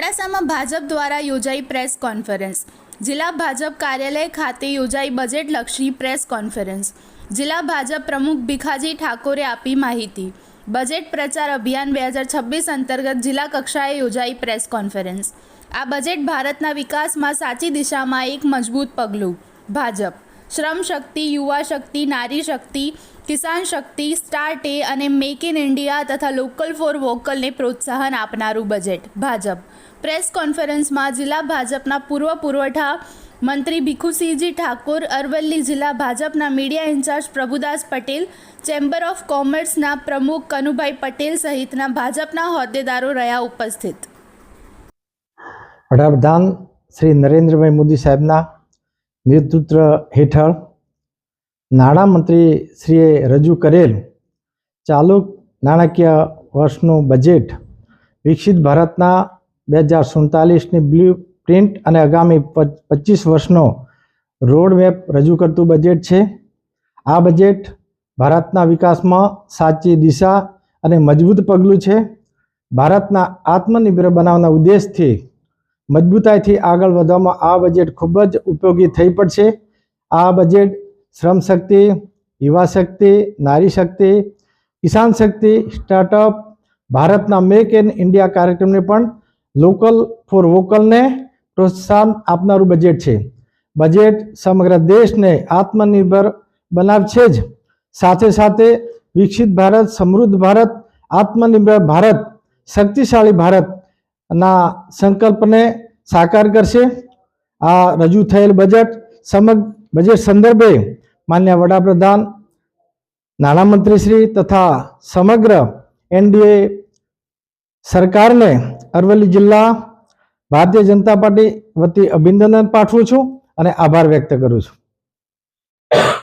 મોડાસામાં ભાજપ દ્વારા યોજાઈ પ્રેસ કોન્ફરન્સ। જિલ્લા ભાજપ કાર્યાલય ખાતે યોજાઈ બજેટલક્ષી પ્રેસ કોન્ફરન્સ। જિલ્લા ભાજપ પ્રમુખ ભીખાજી ઠાકોરે આપી માહિતી। બજેટ પ્રચાર અભિયાન 2026 અંતર્ગત જિલ્લા કક્ષાએ યોજાઈ પ્રેસ કોન્ફરન્સ। આ બજેટ ભારતના વિકાસમાં સાચી દિશામાં એક મજબૂત પગલું। ભાજપ શ્રમ શક્તિ, યુવા શક્તિ, નારી શક્તિ, કિસાન શક્તિ, સ્ટાર્ટ એ અને મેક ઇન ઇન્ડિયા તથા લોકલ ફોર વોકલને પ્રોત્સાહન આપનારું બજેટ। ભાજપ પ્રેસ કોન્ફરન્સમાં જિલ્લા ભાજપના પૂર્વ પુરવઠા મંત્રી ભીખુસિંહજી ઠાકોર, અરવલ્લી જિલ્લા ભાજપના media in-charge Prabhudas Patel, chamber of કોમર્સના પ્રમુખ કનુભાઈ પટેલ સહિતના ભાજપના હોદ્દેદારો રહ્યા ઉપસ્થિત। વડાપ્રધાન શ્રી નરેન્દ્રભાઈ મોદી સાહેબના નેતૃત્વ હેઠળ નાણામંત્રી શ્રીએ રજૂ કરેલ ચાલુ નાણાકીય વર્ષનું બજેટ વિકસિત ભારતના 2047ની બ્લુ પ્રિન્ટ અને આગામી 25 વર્ષનો રોડમેપ રજૂ કરતું બજેટ છે। આ બજેટ ભારતના વિકાસમાં સાચી દિશા અને મજબૂત પગલું છે। ભારતના આત્મનિર્ભર બનાવવાના ઉદ્દેશથી મજબૂતાઈથી આગળ વધવામાં આ બજેટ ખૂબ જ ઉપયોગી થઈ પડશે। આ બજેટ શ્રમ શક્તિ, યુવા શક્તિ, નારી શક્તિ, કિસાન શક્તિ, સ્ટાર્ટઅપ, ભારતના મેક ઇન ઇન્ડિયા કાર્યક્રમને પણ લોકલ ફોર વોકલને પ્રોત્સાહન આપનારું બજેટ છે। બજેટ સમગ્ર દેશને આત્મનિર્ભર બનાવશે જ સાથે સાથે વિકસિત ભારત, સમૃદ્ધ ભારત, આત્મનિર્ભર ભારત, શક્તિશાળી ભારતના સંકલ્પને સાકાર કરશે। આ રજૂ થયેલ બજેટ સંદર્ભે માન્ય વડાપ્રધાન, નાણામંત્રીશ્રી તથા સમગ્ર એનડીએ સરકારને અરવલ્લી જિલ્લા ભારતીય જનતા પાર્ટી વતી અભિનંદન પાઠવું છું અને આભાર વ્યક્ત કરું છું।